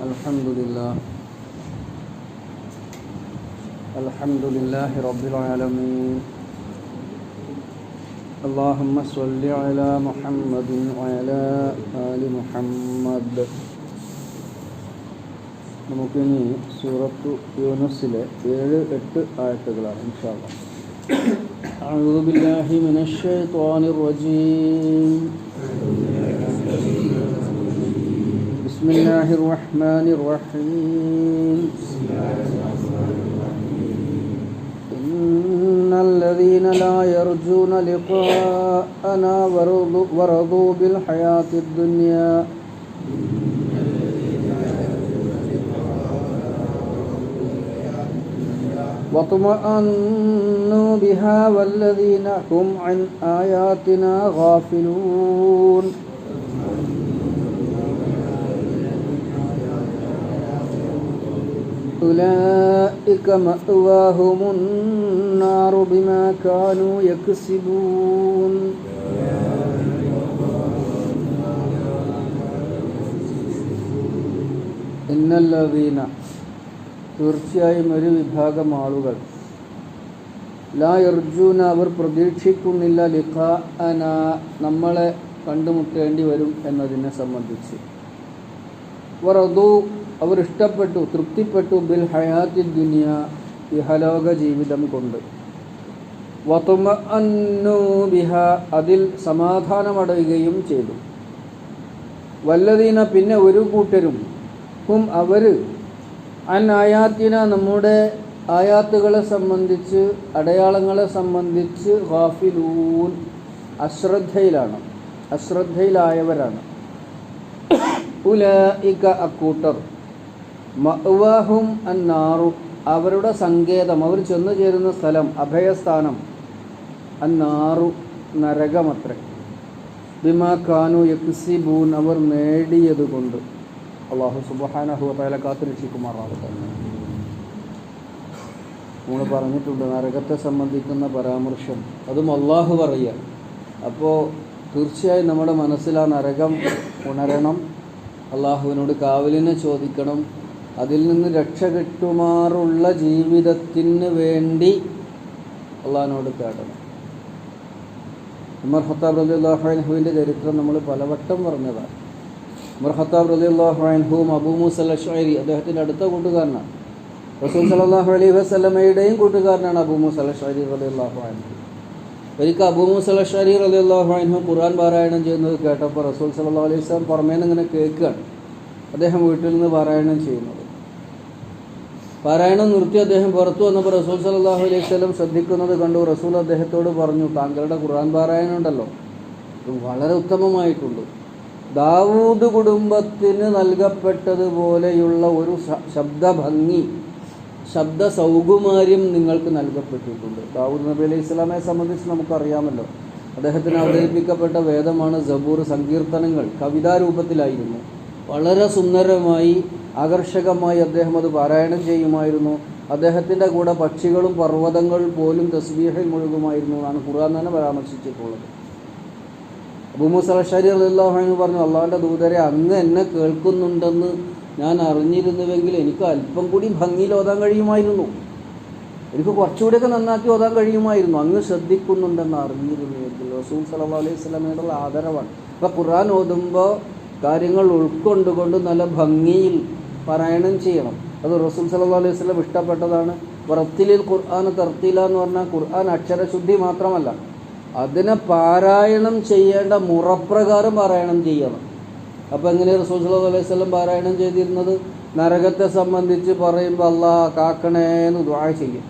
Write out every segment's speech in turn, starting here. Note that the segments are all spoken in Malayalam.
Alhamdulillah Rabbil Alamin. Allahumma salli ala Muhammadin wa ala ali Muhammad. നമുക്കിനി സൂറത്തു യൂനുസിലെ 7-8 ആയത്തുകളാണ് ഇൻഷാ അല്ലാഹ്. അഊദു ബില്ലാഹി മിനശ് ശൈത്വാനിർ റജീം. ബിസ്മില്ലാഹിർ റഹ്മാനിർ റഹീം. ഇന്നല്ലദീന ലാ യർജൂന ലിഖാഅനാ വറദൂ ബിൽ ഹയാത്തിദ് ദുനിയാ وَاطْمَأَنُّوا بِهَا وَالَّذِينَ هُمْ عَنْ آيَاتِنَا غَافِلُونَ أُولَئِكَ مَأْوَاهُمُ النَّارُ بِمَا كَانُوا يَكْسِبُونَ إِنَّ الَّذِينَ തീർച്ചയായും ഒരു വിഭാഗം ആളുകൾ ലാ യർജൂന അവർ പ്രതീക്ഷിക്കുന്നില്ല ലിഖാഅന നമ്മളെ കണ്ടുമുട്ടേണ്ടി വരും എന്നതിനെ സംബന്ധിച്ച് വറദൂ അവർ ഇഷ്ടപ്പെട്ടു തൃപ്തിപ്പെട്ടു ബിൽ ഹയാത്തിദ് ദുനിയ ഇഹലോക ജീവിതം കൊണ്ട് വത്മഅന്നു ബിഹ അതിൽ സമാധാനമടയുകയും ചെയ്തു വല്ലദീന പിന്നെ ഒരു കൂട്ടരും ഹും അവർ അൻ ആയാത്തിന നമ്മുടെ ആയാത്തുകളെ സംബന്ധിച്ച് അടയാളങ്ങളെ സംബന്ധിച്ച് ഗാഫിലൂൻ അശ്രദ്ധയിലായവരാണ്. ഉലൈക അക്കൂട്ടർ മഅ്വാഹും അന്നാറു അവരുടെ സങ്കേതം അവർ ചെന്നു ചേരുന്ന സ്ഥലം അഭയസ്ഥാനം അന്നാറു നരകമത്രേ. ബിമാ കാനു യക്സിബൂൻ അവർ നേടിയതുകൊണ്ട്. അല്ലാഹു സുബ്ഹാനഹു വ തആല കാത്തുരക്ഷിക്കുമാറാവട്ടെ. നമ്മൾ പറഞ്ഞിട്ടുണ്ട് നരകത്തെ സംബന്ധിക്കുന്ന പരാമർശം അതും അള്ളാഹു പറയുക. അപ്പോൾ തീർച്ചയായും നമ്മുടെ മനസ്സിൽ ആ നരകം ഉണരണം, അള്ളാഹുവിനോട് കാവലിനെ ചോദിക്കണം, അതിൽ നിന്ന് രക്ഷ കിട്ടുമാറുള്ള ജീവിതത്തിന് വേണ്ടി അള്ളാഹിനോട് തേടണം. ഉമർ ഖത്താബ് റളിയല്ലാഹു അൻഹുവിൻ്റെ ചരിത്രം നമ്മൾ പലവട്ടം പറഞ്ഞതാണ്. ഉമർ ഖത്താബ് റളിയല്ലാഹു അൻഹുവും അബൂ മൂസ അൽ-അശ്അരി അദ്ദേഹത്തിൻ്റെ അടുത്ത കൂട്ടുകാരനാണ്. റസൂൽ സല്ലല്ലാഹു അലൈഹി വസല്ലമയുടെയും കൂട്ടുകാരനാണ് അബൂ മൂസ അൽ-അശ്അരി റളിയല്ലാഹു അൻഹു. ഒരിക്കൽ അബൂ മൂസ അൽ-അശ്അരി റളിയല്ലാഹു അൻഹു ഖുർആൻ പാരായണം ചെയ്യുന്നത് കേട്ടപ്പോൾ റസൂൽ സല്ലല്ലാഹു അലൈഹി വസല്ലം പുറമേന്ന് ഇങ്ങനെ കേൾക്കുകയാണ് അദ്ദേഹം വീട്ടിൽ നിന്ന് പാരായണം ചെയ്യുന്നത്. പാരായണം നിർത്തി അദ്ദേഹം പുറത്തു വന്നപ്പോൾ റസൂൽ സല്ലല്ലാഹു അലൈഹി വസല്ലം ശ്രദ്ധിക്കുന്നത് കണ്ടു. റസൂൽ അദ്ദേഹത്തോട് പറഞ്ഞു, താങ്കളുടെ ഖുർആൻ പാരായണം ഉണ്ടല്ലോ ഇത് വളരെ ഉത്തമമായിട്ടുണ്ട്. ദാവൂദ് കുടുംബത്തിന് നൽകപ്പെട്ടതുപോലെയുള്ള ഒരു ശബ്ദഭംഗി, ശബ്ദ സൗകുമാര്യം നിങ്ങൾക്ക് നൽകപ്പെട്ടിട്ടുണ്ട്. ദാവൂദ് നബി അലൈഹി സ്വലാമയെ സംബന്ധിച്ച് നമുക്കറിയാമല്ലോ, അദ്ദേഹത്തിന് അവതരിപ്പിക്കപ്പെട്ട വേദമാണ് സബൂർ, സങ്കീർത്തനങ്ങൾ കവിതാരൂപത്തിലായിരുന്നു. വളരെ സുന്ദരമായി ആകർഷകമായി അദ്ദേഹം അത് പാരായണം ചെയ്യുമായിരുന്നു. അദ്ദേഹത്തിൻ്റെ കൂടെ പക്ഷികളും പർവ്വതങ്ങൾ പോലും തസ്ബീഹിൽ മുഴുകുമായിരുന്നു എന്നാണ് ഖുർആൻ തന്നെ പരാമർശിച്ചിട്ടുള്ളത്. അബൂ മൂസ അൽ-അശ്അരി റളിയല്ലാഹു അൻഹു പറഞ്ഞു, അള്ളാഹുവിൻ്റെ ദൂതരെ അങ്ങ് എന്നെ കേൾക്കുന്നുണ്ടെന്ന് ഞാൻ അറിഞ്ഞിരുന്നുവെങ്കിൽ എനിക്ക് അല്പം കൂടി ഭംഗിയിൽ ഓതാൻ കഴിയുമായിരുന്നു, എനിക്ക് കുറച്ചുകൂടിയൊക്കെ നന്നാക്കി ഓതാൻ കഴിയുമായിരുന്നു. അങ്ങ് ശ്രദ്ധിക്കുന്നുണ്ടെന്ന് അറിഞ്ഞിരുന്നുവെങ്കിൽ. റസൂൽ സല്ലല്ലാഹു അലൈഹി വസല്ലമയോടുള്ള ആദരവാണ്. അപ്പോൾ ഖുർആൻ ഓതുമ്പോൾ കാര്യങ്ങൾ ഉൾക്കൊണ്ടുകൊണ്ട് നല്ല ഭംഗിയിൽ പാരായണം ചെയ്യണം. അത് റസൂൽ സല്ലല്ലാഹു അലൈഹി വസല്ലം ഇഷ്ടപ്പെട്ടതാണ്. വറത്തിലിൽ ഖുർആൻ തർത്തീല എന്ന് പറഞ്ഞാൽ ഖുർആൻ അക്ഷരശുദ്ധി മാത്രമല്ല, അതിനെ പാരായണം ചെയ്യേണ്ട മുറപ്രകാരം പാരായണം ചെയ്യണം. അപ്പോൾ എങ്ങനെ റസൂൽ സല്ലല്ലാഹു അലൈഹി വസല്ലം പാരായണം ചെയ്തിരുന്നത്? നരകത്തെ സംബന്ധിച്ച് പറയുമ്പോൾ അല്ലാഹ് കാക്കണേന്ന് ദുആ ചെയ്യും.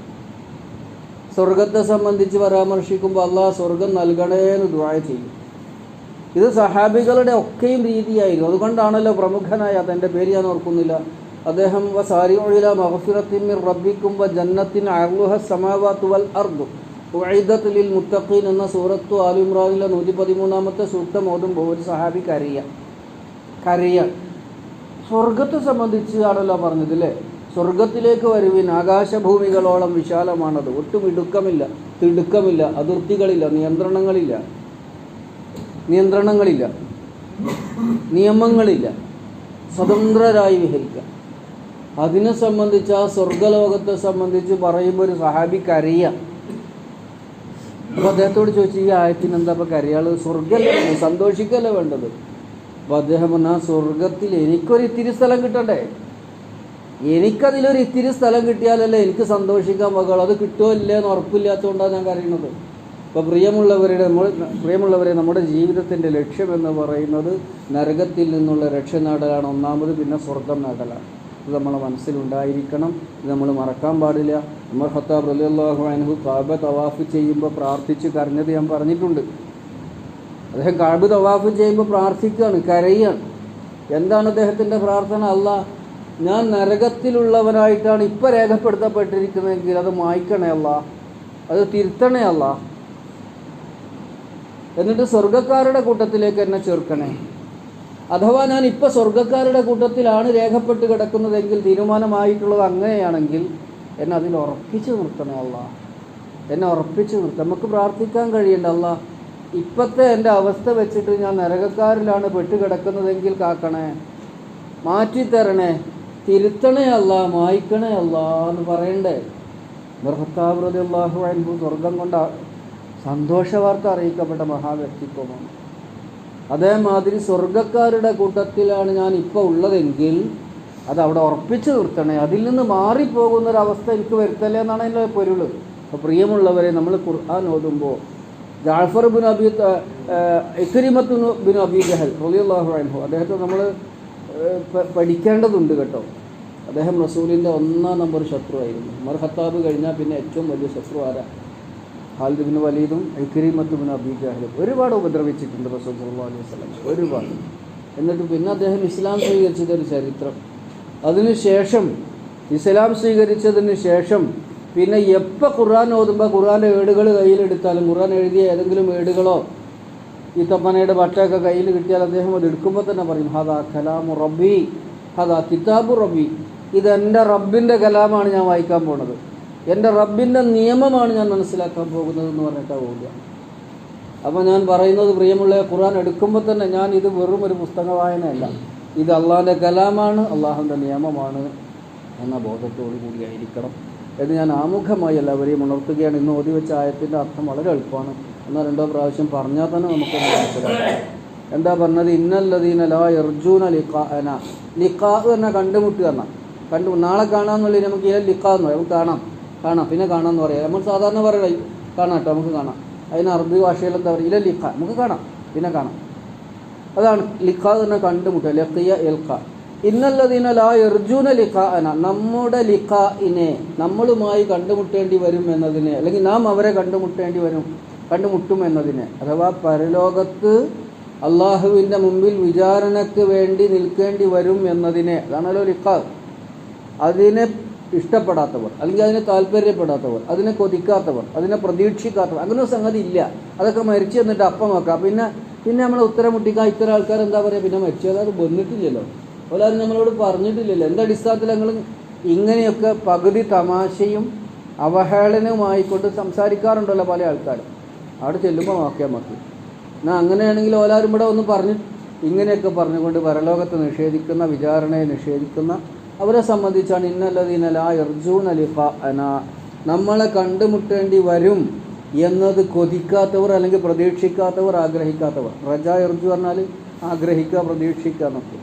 സ്വർഗത്തെ സംബന്ധിച്ച് പരാമർശിക്കുമ്പോൾ അല്ലാഹ് സ്വർഗം നൽകണേന്ന് ദുആ ചെയ്യും. ഇത് സഹാബികളുടെ ഒക്കെയും രീതിയായിരുന്നു. അതുകൊണ്ടാണല്ലോ പ്രമുഖനായ, അതെൻ്റെ പേര് ഞാൻ ഓർക്കുന്നില്ല, അദ്ദേഹം വസാരിഉ ഇലാ മഗ്ഫിറത്തിൻ മിർ റബ്ബിക്കും വ ജന്നത്തിൻ അർളുഹ സമാവാതു വൽ അർദു ഉഇദത് ലിൽ മുത്തഖീൻ എന്ന സൂറത്തു ആൽ ഇംറാനിലെ 113-ാമത്തെ സൂക്തം ഓതുമ്പോൾ ഒരു സഹാബി കരയാൻ. സ്വർഗത്തെ സംബന്ധിച്ച് ആണല്ലോ പറഞ്ഞത് അല്ലേ? സ്വർഗത്തിലേക്ക് വരുവിൻ, ആകാശഭൂമികളോളം വിശാലമാണത്, ഒട്ടും തിടുക്കമില്ല, അതിർത്തികളില്ല, നിയമങ്ങളില്ല, സ്വതന്ത്രരായി വിഹരിക്കാം. അതിനെ സംബന്ധിച്ച് ആ സ്വർഗലോകത്തെ സംബന്ധിച്ച് പറയുമ്പോൾ ഒരു സഹാബി കരയാം. അപ്പോൾ അദ്ദേഹത്തോട് ചോദിച്ചു, ഈ ആയത്തിന് എന്താ ഇപ്പോൾ കരയാൾ? സ്വർഗ്ഗല്ലേ, സന്തോഷിക്കല്ലേ വേണ്ടത്? അപ്പോൾ അദ്ദേഹം പറഞ്ഞാൽ, സ്വർഗത്തിൽ എനിക്കൊരു ഇത്തിരി സ്ഥലം കിട്ടണ്ടേ, എനിക്കതിലൊരു ഇത്തിരി സ്ഥലം കിട്ടിയാലല്ലേ എനിക്ക് സന്തോഷിക്കാൻ വകയുള്ളൂ. അത് കിട്ടുമോ ഇല്ലേ എന്ന് ഉറപ്പില്ലാത്തതുകൊണ്ടാണ് ഞാൻ കരയുന്നത്. അപ്പോൾ പ്രിയമുള്ളവരെ, നമ്മുടെ ജീവിതത്തിൻ്റെ ലക്ഷ്യം എന്ന് പറയുന്നത് നരകത്തിൽ നിന്നുള്ള രക്ഷ നേടലാണ് ഒന്നാമത്, പിന്നെ സ്വർഗം നേടലാണ്. ഇത് നമ്മളെ മനസ്സിലുണ്ടായിരിക്കണം. ഇത് നമ്മൾ മറക്കാൻ പാടില്ല. ഉമർ ഖത്താബ് റളിയല്ലാഹു അൻഹു കഅബ തവാഫ് ചെയ്യുമ്പോൾ പ്രാർത്ഥിച്ച് കരഞ്ഞത് ഞാൻ പറഞ്ഞിട്ടുണ്ട്. അദ്ദേഹം കഅബ തവാഫ് ചെയ്യുമ്പോൾ പ്രാർത്ഥിക്കുകയാണ്, കരയാണ്. എന്താണ് അദ്ദേഹത്തിൻ്റെ പ്രാർത്ഥന? അല്ലാഹ്, ഞാൻ നരകത്തിലുള്ളവനായിട്ടാണ് ഇപ്പോൾ രേഖപ്പെടുത്തപ്പെട്ടിരിക്കുന്നതെങ്കിൽ അത് മായ്ക്കണേ അല്ലാഹ്, അത് തിരുത്തണേ അല്ലാഹ്, എന്നിട്ട് സ്വർഗക്കാരുടെ കൂട്ടത്തിലേക്ക് എന്നെ ചേർക്കണേ. അഥവാ ഞാൻ ഇപ്പോൾ സ്വർഗക്കാരുടെ കൂട്ടത്തിലാണ് രേഖപ്പെട്ട് കിടക്കുന്നതെങ്കിൽ, തീരുമാനമായിട്ടുള്ളത് അങ്ങനെയാണെങ്കിൽ എന്നെ അതിൽ ഉറപ്പിച്ച് നിർത്തണേ അല്ലാഹ്, എന്നെ ഉറപ്പിച്ച് നിർത്തണം. നമുക്ക് പ്രാർത്ഥിക്കാൻ കഴിയണ്ട, അല്ലാഹ് ഇപ്പോഴത്തെ എൻ്റെ അവസ്ഥ വെച്ചിട്ട് ഞാൻ നരകക്കാരിലാണ് പെട്ട് കിടക്കുന്നതെങ്കിൽ കാക്കണേ, മാറ്റിത്തരണേ, തിരുത്തണേ അല്ലാഹ്, മായ്ക്കണേ അല്ലാഹ് എന്ന് പറയണ്ടേ. ഉമർ ഖത്താബ് റളിയല്ലാഹു അൻഹു സ്വർഗം കൊണ്ട് സന്തോഷ വാർത്ത അറിയിക്കപ്പെട്ട മഹാവ്യക്തിത്വമാണ്. അതേമാതിരി സ്വർഗക്കാരുടെ കൂട്ടത്തിലാണ് ഞാൻ ഇപ്പോൾ ഉള്ളതെങ്കിൽ അത് അവിടെ ഉറപ്പിച്ച് നിർത്തണേ, അതിൽ നിന്ന് മാറിപ്പോകുന്നൊരവസ്ഥ എനിക്ക് വരുത്തല്ലേ എന്നാണ് അതിൻ്റെ പൊരുൾ. അപ്പോൾ പ്രിയമുള്ളവരെ, നമ്മൾ ഖുർആൻ ഓതുമ്പോൾ ജാഫർ ഇക്രിമത്ത് ബിൻ അബീ ജഹൽ റളിയല്ലാഹു അൻഹു, അദ്ദേഹത്തെ നമ്മൾ പഠിക്കേണ്ടതുണ്ട് കേട്ടോ. അദ്ദേഹം റസൂലിൻ്റെ 1 നമ്പർ ശത്രുവായിരുന്നു. ഉമർ ഖത്താബ് കഴിഞ്ഞാൽ പിന്നെ ഏറ്റവും വലിയ ശത്രു ആരാ? ഖാലിദ് ബിൻ വലീദും ഇക്രിമത്ത് ബിൻ അബീ ജഹലും ഒരുപാട് ഉപദ്രവിച്ചിട്ടുണ്ട് റസൂൽ സല്ലല്ലാഹു അലൈഹി വസല്ലം, ഒരുപാട്. എന്നിട്ട് പിന്നെ അദ്ദേഹം ഇസ്ലാം സ്വീകരിച്ചതൊരു ചരിത്രം. അതിനുശേഷം ഇസ്ലാം സ്വീകരിച്ചതിന് ശേഷം പിന്നെ എപ്പോൾ ഖുർആൻ ഓതുമ്പോൾ ഖുർആൻ്റെ ഏടുകൾ കയ്യിലെടുത്താലും, ഖുർആൻ എഴുതിയ ഏതെങ്കിലും ഏടുകളോ ഈ തപ്പനയുടെ ബട്ടയൊക്കെ കയ്യിൽ കിട്ടിയാൽ അദ്ദേഹം അത് എടുക്കുമ്പോൾ തന്നെ പറയും, ഹദാ കലാമു റബ്ബി, ഹദാ കിതാബു റബ്ബി, ഇതെൻ്റെ റബ്ബിൻ്റെ കലാമാണ് ഞാൻ വായിക്കാൻ പോണത്, എൻ്റെ റബ്ബിൻ്റെ നിയമമാണ് ഞാൻ മനസ്സിലാക്കാൻ പോകുന്നതെന്ന് പറഞ്ഞിട്ടാണ് പോവുക. അപ്പോൾ ഞാൻ പറയുന്നത്, പ്രിയമുള്ള, ഖുർആൻ എടുക്കുമ്പോൾ തന്നെ ഞാൻ ഇത് വെറും ഒരു പുസ്തക വായനയല്ല, ഇത് അള്ളാഹിൻ്റെ കലാമാണ്, അള്ളാഹുവിൻ്റെ നിയമമാണ് എന്ന ബോധത്തോടു കൂടിയായിരിക്കണം എന്ന് ഞാൻ ആമുഖമായി എല്ലാവരെയും ഉണർത്തുകയാണ്. ഇന്ന് ഓതി വെച്ച ആയത്തിൻ്റെ അർത്ഥം വളരെ എളുപ്പമാണ്. 1-2 പ്രാവശ്യം പറഞ്ഞാൽ തന്നെ നമുക്കൊന്ന് മനസ്സിലാക്കാം. എന്താ പറഞ്ഞത്? ഇന്നല്ലദീന ലാ യർജൂന ലിഖാഅന, ലിഖാ തന്നെ കണ്ടുമുട്ടുക എന്നാണ്. നാളെ കാണാമെന്നുള്ളതിന് നമുക്ക് ഈ ലിഖാ എന്ന് പറയും, കാണാം പിന്നെ കാണാമെന്ന് പറയാം. നമ്മൾ സാധാരണ പറയണം കാണാം കേട്ടോ, നമുക്ക് കാണാം. അതിന് അറബി ഭാഷയിൽ എന്താ പറയുക? ഇല്ല ലിഖ, നമുക്ക് കാണാം പിന്നെ കാണാം. അതാണ് ലിഖ തന്നെ കണ്ടുമുട്ടുക, ലഖിയ എൽഖ. ഇന്നല്ലദീന ലാ യർജൂന ലിഖാഅന, നമ്മുടെ ലിഖാഇനെ, നമ്മളുമായി കണ്ടുമുട്ടേണ്ടി വരും എന്നതിനെ, അല്ലെങ്കിൽ നാം അവരെ കണ്ടുമുട്ടും എന്നതിനെ, അഥവാ പരലോകത്ത് അള്ളാഹുവിൻ്റെ മുമ്പിൽ വിചാരണയ്ക്ക് വേണ്ടി നിൽക്കേണ്ടി വരും എന്നതിനെ, അതാണല്ലോ ലിഖാ. അതിനെ ഇഷ്ടപ്പെടാത്തവർ, അല്ലെങ്കിൽ അതിനെ താല്പര്യപ്പെടാത്തവർ, അതിനെ കൊതിക്കാത്തവർ, അതിനെ പ്രതീക്ഷിക്കാത്തവർ, അങ്ങനെ ഒരു സംഗതി ഇല്ല. അതൊക്കെ മരിച്ചു എന്നിട്ട് അപ്പം വെക്കാം. പിന്നെ നമ്മൾ ഉത്തരം മുട്ടിക്കാൻ ഇത്തരം ആൾക്കാർ എന്താ പറയുക? പിന്നെ മരിച്ചത് അത് വന്നിട്ടില്ലല്ലോ, ഓലാരും നമ്മളോട് പറഞ്ഞിട്ടില്ലല്ലോ. എന്തടിസ്ഥാനത്തിൽ ഞങ്ങൾ ഇങ്ങനെയൊക്കെ പകുതി തമാശയും അവഹേളനവുമായിക്കൊണ്ട് സംസാരിക്കാറുണ്ടല്ലോ പല ആൾക്കാരും. അവിടെ ചെല്ലുമ്പോൾ നോക്കിയാൽ മതി. എന്നാൽ അങ്ങനെയാണെങ്കിൽ ഓലാരും ഇവിടെ ഒന്ന് ഇങ്ങനെയൊക്കെ പറഞ്ഞുകൊണ്ട് പരലോകത്തെ നിഷേധിക്കുന്ന, വിചാരണയെ നിഷേധിക്കുന്ന അവരെ സംബന്ധിച്ചാണ് ഇന്നല്ലദീന ലാ യർജൂന ലിഖാഅന, നമ്മളെ കണ്ടുമുട്ടേണ്ടി വരും എന്നത് കൊതിക്കാത്തവർ, അല്ലെങ്കിൽ പ്രതീക്ഷിക്കാത്തവർ, ആഗ്രഹിക്കാത്തവർ. റജ യർജു പറഞ്ഞാൽ ആഗ്രഹിക്കുക, പ്രതീക്ഷിക്കുക എന്നൊക്കെ.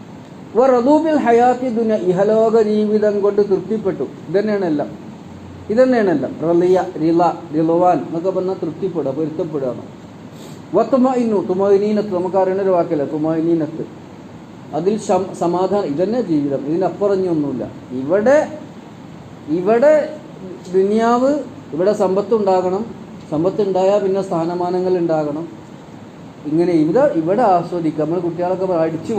വറദൂ ബിൽ ഹയാത്തി ദുനിയ, ഇഹലോക ജീവിതം കൊണ്ട് തൃപ്തിപ്പെട്ടു. ഇതന്നെയാണല്ലോ റളിയ, റിളവാൻ എന്നൊക്കെ പറഞ്ഞാൽ തൃപ്തിപ്പെടുക, പൊരുത്തപ്പെടുക. വത്തുമഇന്നു, തുമഇനീനത്ത്, നമുക്കറിയുന്ന ഒരു വാക്കല്ല തുമഇനീനത്ത്, അതിൽ സമാധാനം. ഇതന്നെ ജീവിതം, ഇതിനപ്പുറഞ്ഞൊന്നുമില്ല. ഇവിടെ ദുനിയാവ്, ഇവിടെ സമ്പത്തുണ്ടാകണം, സമ്പത്തുണ്ടായാൽ പിന്നെ സ്ഥാനമാനങ്ങൾ ഉണ്ടാകണം. ഇങ്ങനെ ഇവിടെ ആസ്വദിക്കുക. നമ്മൾ കുട്ടികളൊക്കെ അടിച്ചു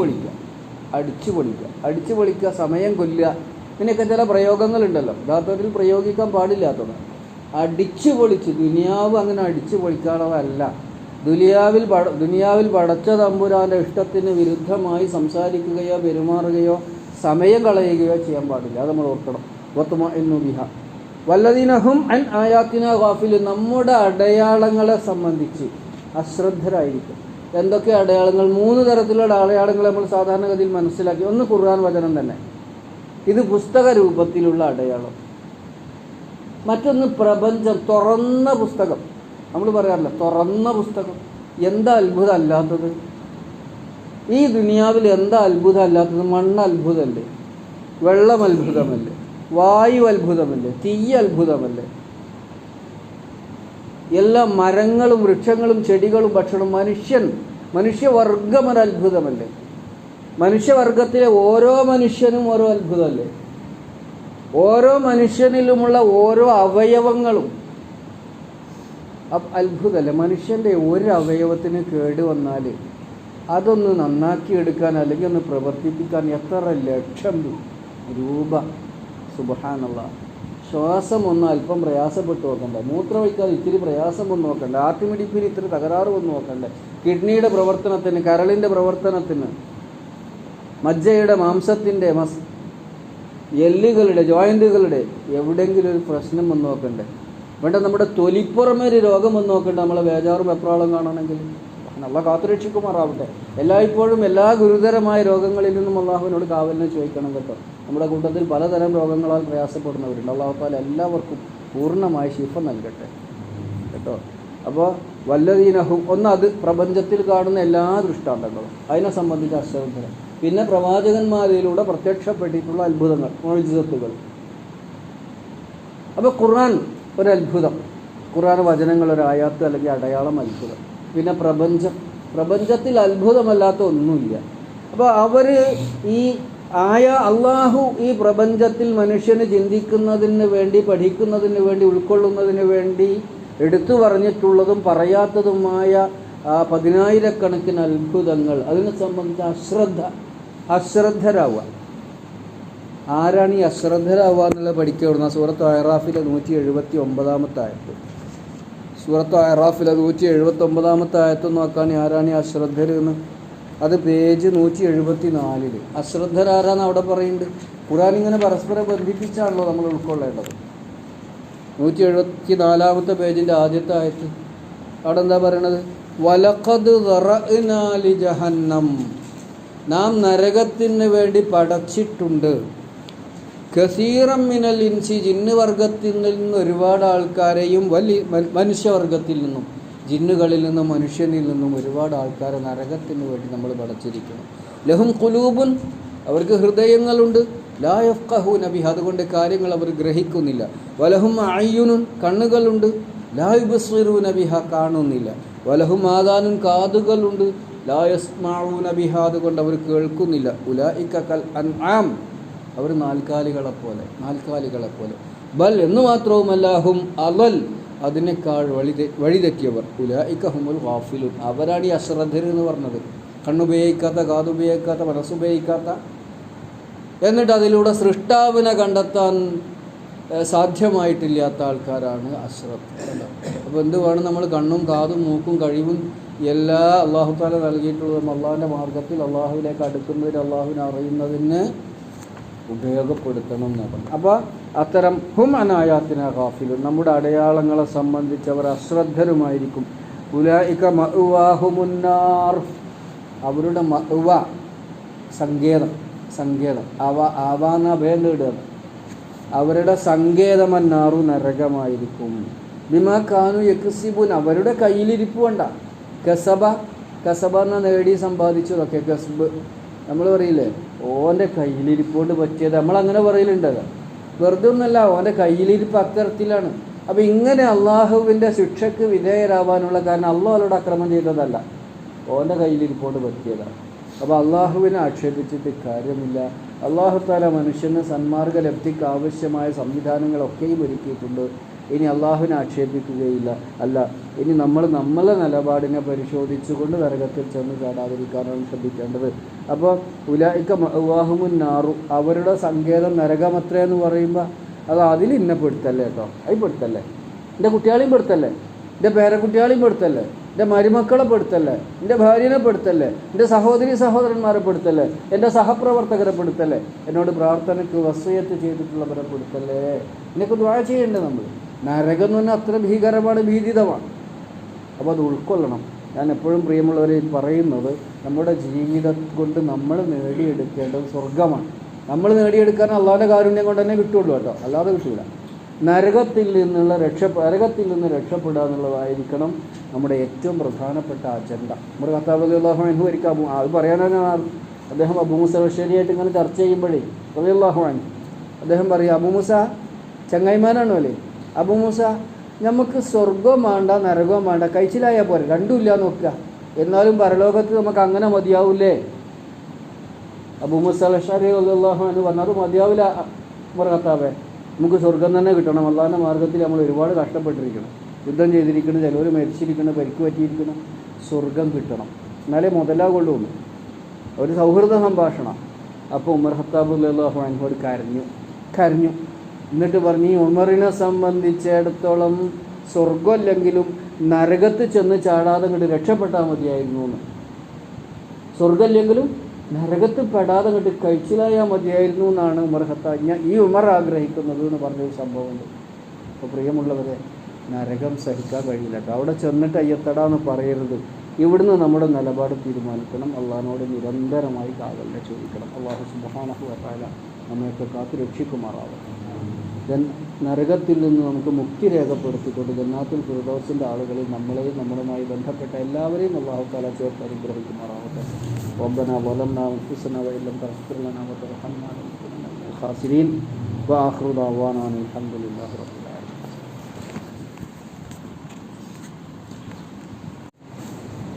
പൊളിക്കുക, സമയം കൊല്ലുക, ഇങ്ങനെയൊക്കെ ചില പ്രയോഗങ്ങളുണ്ടല്ലോ, യഥാർത്ഥത്തിൽ പ്രയോഗിക്കാൻ പാടില്ലാത്തത്. അടിച്ചു പൊളിച്ച് ദുനിയാവ് അങ്ങനെ അടിച്ചു പൊളിക്കാനുള്ളതല്ല. ദുനിയാവിൽ പടച്ച തമ്പുരാൻ്റെ ഇഷ്ടത്തിന് വിരുദ്ധമായി സംസാരിക്കുകയോ പെരുമാറുകയോ സമയം കളയുകയോ ചെയ്യാൻ പാടില്ല. അത് നമ്മൾ ഓർക്കണം. വത്തുമഇന്നു ബിഹ വല്ലദീനഹും അൻ ആയാത്തിന ഗാഫിലൂൻ, നമ്മുടെ അടയാളങ്ങളെ സംബന്ധിച്ച് അശ്രദ്ധരായിരിക്കും. എന്തൊക്കെ അടയാളങ്ങൾ? 3 തരത്തിലുള്ള അടയാളങ്ങൾ നമ്മൾ സാധാരണഗതിയിൽ മനസ്സിലാക്കി. ഒന്ന് ഖുർആൻ വചനം തന്നെ, ഇത് പുസ്തക രൂപത്തിലുള്ള അടയാളം. മറ്റൊന്ന് പ്രപഞ്ചം, തുറന്ന പുസ്തകം. നമ്മൾ പറയാറില്ല തുറന്ന പുസ്തകം. എന്താ അത്ഭുതം അല്ലാത്തത്? ഈ ദുനിയാവിൽ എന്താ അത്ഭുതം അല്ലാത്തത്? മണ്ണ് അത്ഭുതമല്ലേ? വെള്ളം അത്ഭുതമല്ലേ? വായു അത്ഭുതമല്ലേ? തീ അത്ഭുതമല്ലേ? എല്ലാ മരങ്ങളും വൃക്ഷങ്ങളും ചെടികളും ഭക്ഷണം, മനുഷ്യവർഗം ഒരു അത്ഭുതമല്ലേ? മനുഷ്യവർഗത്തിലെ ഓരോ മനുഷ്യനും ഓരോ അത്ഭുതമല്ലേ? ഓരോ മനുഷ്യനിലുമുള്ള ഓരോ അവയവങ്ങളും അത്ഭുതമല്ലേ? മനുഷ്യൻ്റെ ഒരു അവയവത്തിന് കേടുവന്നാൽ അതൊന്ന് നന്നാക്കിയെടുക്കാൻ അല്ലെങ്കിൽ ഒന്ന് പ്രവർത്തിപ്പിക്കാൻ എത്ര ലക്ഷം രൂപ! സുബ്ഹാനല്ലാഹ്. ശ്വാസം ഒന്ന് അല്പം പ്രയാസപ്പെട്ട് നോക്കണ്ടേ? മൂത്രമൊഴിക്കാൻ ഇത്തിരി പ്രയാസം ഒന്ന് നോക്കണ്ടേ? ആർത്തിമിടിപ്പിന് ഇത്തിരി തകരാറ് ഒന്ന് നോക്കണ്ടേ? കിഡ്നിയുടെ പ്രവർത്തനത്തിന്, കരളിൻ്റെ പ്രവർത്തനത്തിന്, മജ്ജയുടെ, മാംസത്തിൻ്റെ, എല്ലുകളുടെ, ജോയിൻറ്റുകളുടെ എവിടെയെങ്കിലും ഒരു പ്രശ്നം വന്ന് നോക്കണ്ടേ? വേണ്ട നമ്മുടെ തൊലിപ്പുറമേ ഒരു രോഗം വന്ന് നോക്കണ്ടേ? നമ്മളെ വേജാറും വെപ്രാളം കാണണമെങ്കിൽ അള്ളാഹ് കാത്തുരക്ഷിക്കുമാറാവട്ടെ. എല്ലായ്പ്പോഴും എല്ലാ ഗുരുതരമായ രോഗങ്ങളിൽ നിന്നും അള്ളാഹുവിനോട് കാവലിനെ ചോദിക്കണം കേട്ടോ. നമ്മുടെ കൂട്ടത്തിൽ പലതരം രോഗങ്ങളാൽ പ്രയാസപ്പെടുന്നവരുണ്ട്. അള്ളാഹു താല എല്ലാവർക്കും പൂർണ്ണമായ ശിഫ നൽകട്ടെ കേട്ടോ. അപ്പോൾ വല്ലദീനഹും, ഒന്ന് അത് പ്രപഞ്ചത്തിൽ കാണുന്ന എല്ലാ ദൃഷ്ടാന്തങ്ങളും, അതിനെ സംബന്ധിച്ച അശ്രദ്ധ. പിന്നെ പ്രവാചകന്മാരിലൂടെ പ്രത്യക്ഷപ്പെട്ടിട്ടുള്ള അത്ഭുതങ്ങൾ, മുഅ്ജിസത്തുകൾ. അപ്പോൾ ഖുർആൻ ഒരു അത്ഭുതം, ഖുർആൻ വചനങ്ങൾ ഒരു ആയാത്ത് അല്ലെങ്കിൽ അടയാളം, അത്ഭുതം. പിന്നെ പ്രപഞ്ചത്തിൽ അത്ഭുതമല്ലാത്ത ഒന്നുമില്ല. അപ്പോൾ അവർ ഈ അള്ളാഹു ഈ പ്രപഞ്ചത്തിൽ മനുഷ്യന് ചിന്തിക്കുന്നതിന് വേണ്ടി, പഠിക്കുന്നതിന് വേണ്ടി, ഉൾക്കൊള്ളുന്നതിന് വേണ്ടി എടുത്തു പറഞ്ഞിട്ടുള്ളതും പറയാത്തതുമായ 10,000-കണക്കിന് അത്ഭുതങ്ങൾ, അതിനെ സംബന്ധിച്ച് അശ്രദ്ധരാവുക. ആരാണ് ഈ അശ്രദ്ധരാവുക എന്നുള്ളത് പഠിക്കുക? സൂറത്ത് അഅറാഫിലെ 179-ാമത്തെ ആയത്ത്. സൂറത്ത് അഅറാഫിലെ 179-ാമത്തെ ആയത്ത് നോക്കാൻ ആരാണ് ഈ അശ്രദ്ധർ എന്ന്? അത് പേജ് 174. അശ്രദ്ധരാരാന്ന് അവിടെ പറയുന്നുണ്ട്. ഖുർആൻ ഇങ്ങനെ പരസ്പരം ബന്ധിപ്പിച്ചാണല്ലോ നമ്മൾ ഉൾക്കൊള്ളേണ്ടത്. 174-ാമത്തെ പേജിൻ്റെ ആദ്യത്തെ ആയത്ത്. അവിടെ എന്താ പറയണത്? വലഖദ് ദറഅനാ ലി ജഹന്നം, നാം നരകത്തിന് വേണ്ടി പടച്ചിട്ടുണ്ട്. കസീറം മിനൽ ഇൻസി, ജിന്നുവർഗത്തിൽ നിന്ന് ഒരുപാട് ആൾക്കാരെയും, മനുഷ്യവർഗത്തിൽ നിന്നും, ജിന്നുകളിൽ നിന്നും മനുഷ്യനിൽ നിന്നും ഒരുപാട് ആൾക്കാരെ നരകത്തിന് വേണ്ടി നമ്മൾ പടച്ചിരിക്കണം. ലഹും ഖുലൂബുൻ, അവർക്ക് ഹൃദയങ്ങളുണ്ട്, ലാ യഫ്ഖഹൂന ബിഹ, അതുകൊണ്ട് കാര്യങ്ങൾ അവർ ഗ്രഹിക്കുന്നില്ല. വലഹും അയ്യുനുൻ, കണ്ണുകളുണ്ട്, ലാ യുബ്സിറൂന ബിഹ, കാണുന്നില്ല. വലഹും ആദാനുൻ, കാതുകളുണ്ട്, ലാ യസ്മഊന ബിഹ, അതുകൊണ്ട് അവർ കേൾക്കുന്നില്ല. ഉലൈക കൽ അൻആം, അവർ നാൽക്കാലികളെപ്പോലെ. ബൽ, എന്ന് മാത്രവുമല്ല, ഹും അളൽ, അതിനേക്കാൾ വഴിതെറ്റിയവർ. ഉലൈക ഹുമുൽ ഗാഫിലൂൻ, അവരാണ് ഈ അശ്രദ്ധർ എന്ന് പറഞ്ഞത്. കണ്ണുപയോഗിക്കാത്ത, കാതുപയോഗിക്കാത്ത, മനസ്സുപയോഗിക്കാത്ത, എന്നിട്ട് അതിലൂടെ സൃഷ്ടാവിനെ കണ്ടെത്താൻ സാധ്യമായിട്ടില്ലാത്ത ആൾക്കാരാണ് അശ്രദ്ധ. അപ്പോൾ എന്ത് വേണം? നമ്മൾ കണ്ണും കാതും മൂക്കും കഴിവും എല്ലാ അള്ളാഹു താല നൽകിയിട്ടുള്ളതും അള്ളാഹുവിൻ്റെ മാർഗത്തിൽ അള്ളാഹുവിലേക്ക് അടുക്കുന്നതിന്, അള്ളാഹുവിനെ അറിയുന്നതിന് ഉപയോഗപ്പെടുത്തണം എന്ന് പറഞ്ഞു. അപ്പോൾ അത്തരം ഹും അനായാത്തിന ഗാഫിലൂൻ, നമ്മുടെ അടയാളങ്ങളെ സംബന്ധിച്ച് അവർ അശ്രദ്ധരുമായിരിക്കും. ഉലൈക മഅ്വാഹുമുന്നാർ, അവരുടെ മഅ്വ, സങ്കേതം, ആവാന്ന അഭയം തേടുകയാണ്. അവരുടെ സങ്കേതമന്നാറു, നരകമായിരിക്കും. ബിമാ കാനു യക്സിബൂൻ, അവരുടെ കയ്യിലിരിപ്പ് വേണ്ട. കസബ എന്ന നേടി സമ്പാദിച്ചതൊക്കെ കസ്ബ്. നമ്മൾ പറയില്ലേ, ഓൻ്റെ കയ്യിലിരിപ്പോണ്ട് പറ്റിയത്, നമ്മളങ്ങനെ പറയലുണ്ട്. വെറുതെ ഒന്നല്ല, ഓൻ്റെ കയ്യിലിരിപ്പ് അത്തരത്തിലാണ്. അപ്പോൾ ഇങ്ങനെ അള്ളാഹുവിൻ്റെ ശിക്ഷയ്ക്ക് വിധേയരാവാനുള്ള കാരണം അള്ളാഹുവിനോട് അക്രമം ചെയ്തതല്ല, ഓൻ്റെ കയ്യിലിരിപ്പോണ്ട് പറ്റിയതാണ്. അപ്പോൾ അള്ളാഹുവിനെ ആക്ഷേപിച്ചിട്ട് കാര്യമില്ല. അള്ളാഹു താല മനുഷ്യന് സന്മാർഗ ലബ്ധിക്ക് ആവശ്യമായ സംവിധാനങ്ങളൊക്കെയും ഒരുക്കിയിട്ടുണ്ട്. ഇനി അള്ളാഹുവിനെ ആക്ഷേപിക്കുകയില്ല. അല്ല, ഇനി നമ്മളെ നിലപാടിനെ പരിശോധിച്ചുകൊണ്ട് നരകത്തിൽ ചെന്ന് ചാടാതിരിക്കാനാണ് ശ്രദ്ധിക്കേണ്ടത്. അപ്പോൾ ഉലൈക മഅ്വാഹുമുന്നാറു, അവരുടെ സങ്കേതം നരകമത്രയെന്ന് പറയുമ്പോൾ അത് അതിൽ ഇന്നെ പെടുത്തല്ലേ കേട്ടോ. അതിൽ പെടുത്തല്ലേ, എൻ്റെ കുട്ടികളെയും പെടുത്തല്ലേ, എൻ്റെ പേരക്കുട്ടികളെയും പെടുത്തല്ലേ, എൻ്റെ മരുമക്കളെ പെടുത്തല്ലേ, എൻ്റെ ഭാര്യനെ പെടുത്തല്ലേ, എൻ്റെ സഹോദരന്മാരെ പെടുത്തല്ലേ, എൻ്റെ സഹപ്രവർത്തകരെ പെടുത്തല്ലേ, എന്നോട് പ്രാർത്ഥനയ്ക്ക് വസിയത്ത് ചെയ്തിട്ടുള്ളവരെ പെടുത്തല്ലേ. ഇതിനൊക്കെ ദുആ ചെയ്യേണ്ടത് നമ്മൾ. നരകം എന്ന് പറഞ്ഞാൽ അത്ര ഭീകരമാണ്, ഭീതിതമാണ്. അപ്പോൾ അത് ഉൾക്കൊള്ളണം. ഞാൻ എപ്പോഴും പ്രിയമുള്ളവരെ പറയുന്നത്, നമ്മുടെ ജീവിതം കൊണ്ട് നമ്മൾ നേടിയെടുക്കേണ്ടത് സ്വർഗമാണ്. നമ്മൾ നേടിയെടുക്കാൻ അള്ളാഹുവിൻ്റെ കാരുണ്യം കൊണ്ട് തന്നെ കിട്ടുള്ളൂ കേട്ടോ, അല്ലാതെ കിട്ടില്ല. നരകത്തിൽ നിന്ന് രക്ഷപ്പെടുക എന്നുള്ളതായിരിക്കണം നമ്മുടെ ഏറ്റവും പ്രധാനപ്പെട്ട അജണ്ട. നമ്മുടെ കർത്താവ് റളിയല്ലാഹു അൻഹു ഒരിക്കൽ അത് പറയാനാണ് അദ്ദേഹം അബൂ മൂസ അശ്ശരിയായിട്ട് ഇങ്ങനെ ചർച്ച ചെയ്യുമ്പോഴേ റളിയല്ലാഹു അൻഹു അദ്ദേഹം പറയും, അബൂ മൂസ ചങ്ങായിമാരാണോ അല്ലേ, അബൂ മൂസ നമുക്ക് സ്വർഗവും വേണ്ട നരകവും വേണ്ട, കഴിച്ചിലായാൽ പോരെ, രണ്ടും ഇല്ല നോക്കുക, എന്നാലും പരലോകത്ത് നമുക്ക് അങ്ങനെ മതിയാവൂലേ? അബൂ മൂസ അശ്ശരി റളിയല്ലാഹു അൻഹു പറഞ്ഞത് മതിയാവില്ല നമ്മുടെ കർത്താവേ, നമുക്ക് സ്വർഗം തന്നെ കിട്ടണം. അള്ളാഹിൻ്റെ മാർഗ്ഗത്തിൽ നമ്മൾ ഒരുപാട് കഷ്ടപ്പെട്ടിരിക്കണം, യുദ്ധം ചെയ്തിരിക്കണം, ചിലവർ മരിച്ചിരിക്കണം, പരിക്ക് പറ്റിയിരിക്കണം, സ്വർഗം കിട്ടണം എന്നാലേ മുതലാകൊള്ളൂ. ഒരു സൗഹൃദ സംഭാഷണം. അപ്പോൾ ഉമർ ഖത്താബ് റളിയല്ലാഹു അൻഹു കരഞ്ഞു. എന്നിട്ട് പറഞ്ഞു, ഈ ഉമറിനെ സംബന്ധിച്ചിടത്തോളം സ്വർഗമല്ലെങ്കിലും നരകത്ത് ചെന്ന് ചാടാതെ ഇങ്ങോട്ട് രക്ഷപ്പെട്ടാൽ മതിയായിരുന്നു എന്ന്. സ്വർഗമല്ലെങ്കിലും നരകത്ത് പെടാതെ ഇങ്ങോട്ട് കഴിച്ചിലായാൽ മതിയായിരുന്നു എന്നാണ് ഉമർ ഖത്താബ് ഈ ഉമർ ആഗ്രഹിക്കുന്നത് എന്ന് പറഞ്ഞൊരു സംഭവമുണ്ട്. അപ്പോൾ പ്രിയമുള്ളവരെ, നരകം സഹിക്കാൻ കഴിയില്ല കേട്ടോ. അവിടെ ചെന്നിട്ട് അയ്യത്തടാന്ന് പറയരുത്. ഇവിടുന്ന് നമ്മുടെ നിലപാട് തീരുമാനിക്കണം. അള്ളാഹിനോട് നിരന്തരമായി കാവലിനെ ചോദിക്കണം. അള്ളാഹു സുബ്ഹാനഹു വ തആല നമ്മയൊക്കെ കാത്തു രക്ഷിക്കുമാറാവട്ടെ. നരകത്തിൽ നിന്ന് നമുക്ക് മുക്തി രേഖപ്പെടുത്തിക്കൊണ്ട് ജന്നാത്തുൽ ഫിർദൗസിൻ്റെ ആളുകളിൽ നമ്മളെയും നമ്മളുമായി ബന്ധപ്പെട്ട എല്ലാവരെയും അള്ളാഹു തആല ചേർത്ത് അനുഗ്രഹിക്കുമാറാവട്ടെ. റബ്ബനാ ളലംനാ അൻഫുസനാ വഇൻ ലം തഗ്ഫിർ ലനാ വതർഹംനാ ലനകൂനന്ന മിനൽ ഖാസിരീൻ. വആഖിറു ദഅ്വാനാ അൽഹംദുലില്ലാഹി റബ്ബിൽ ആലമീൻ.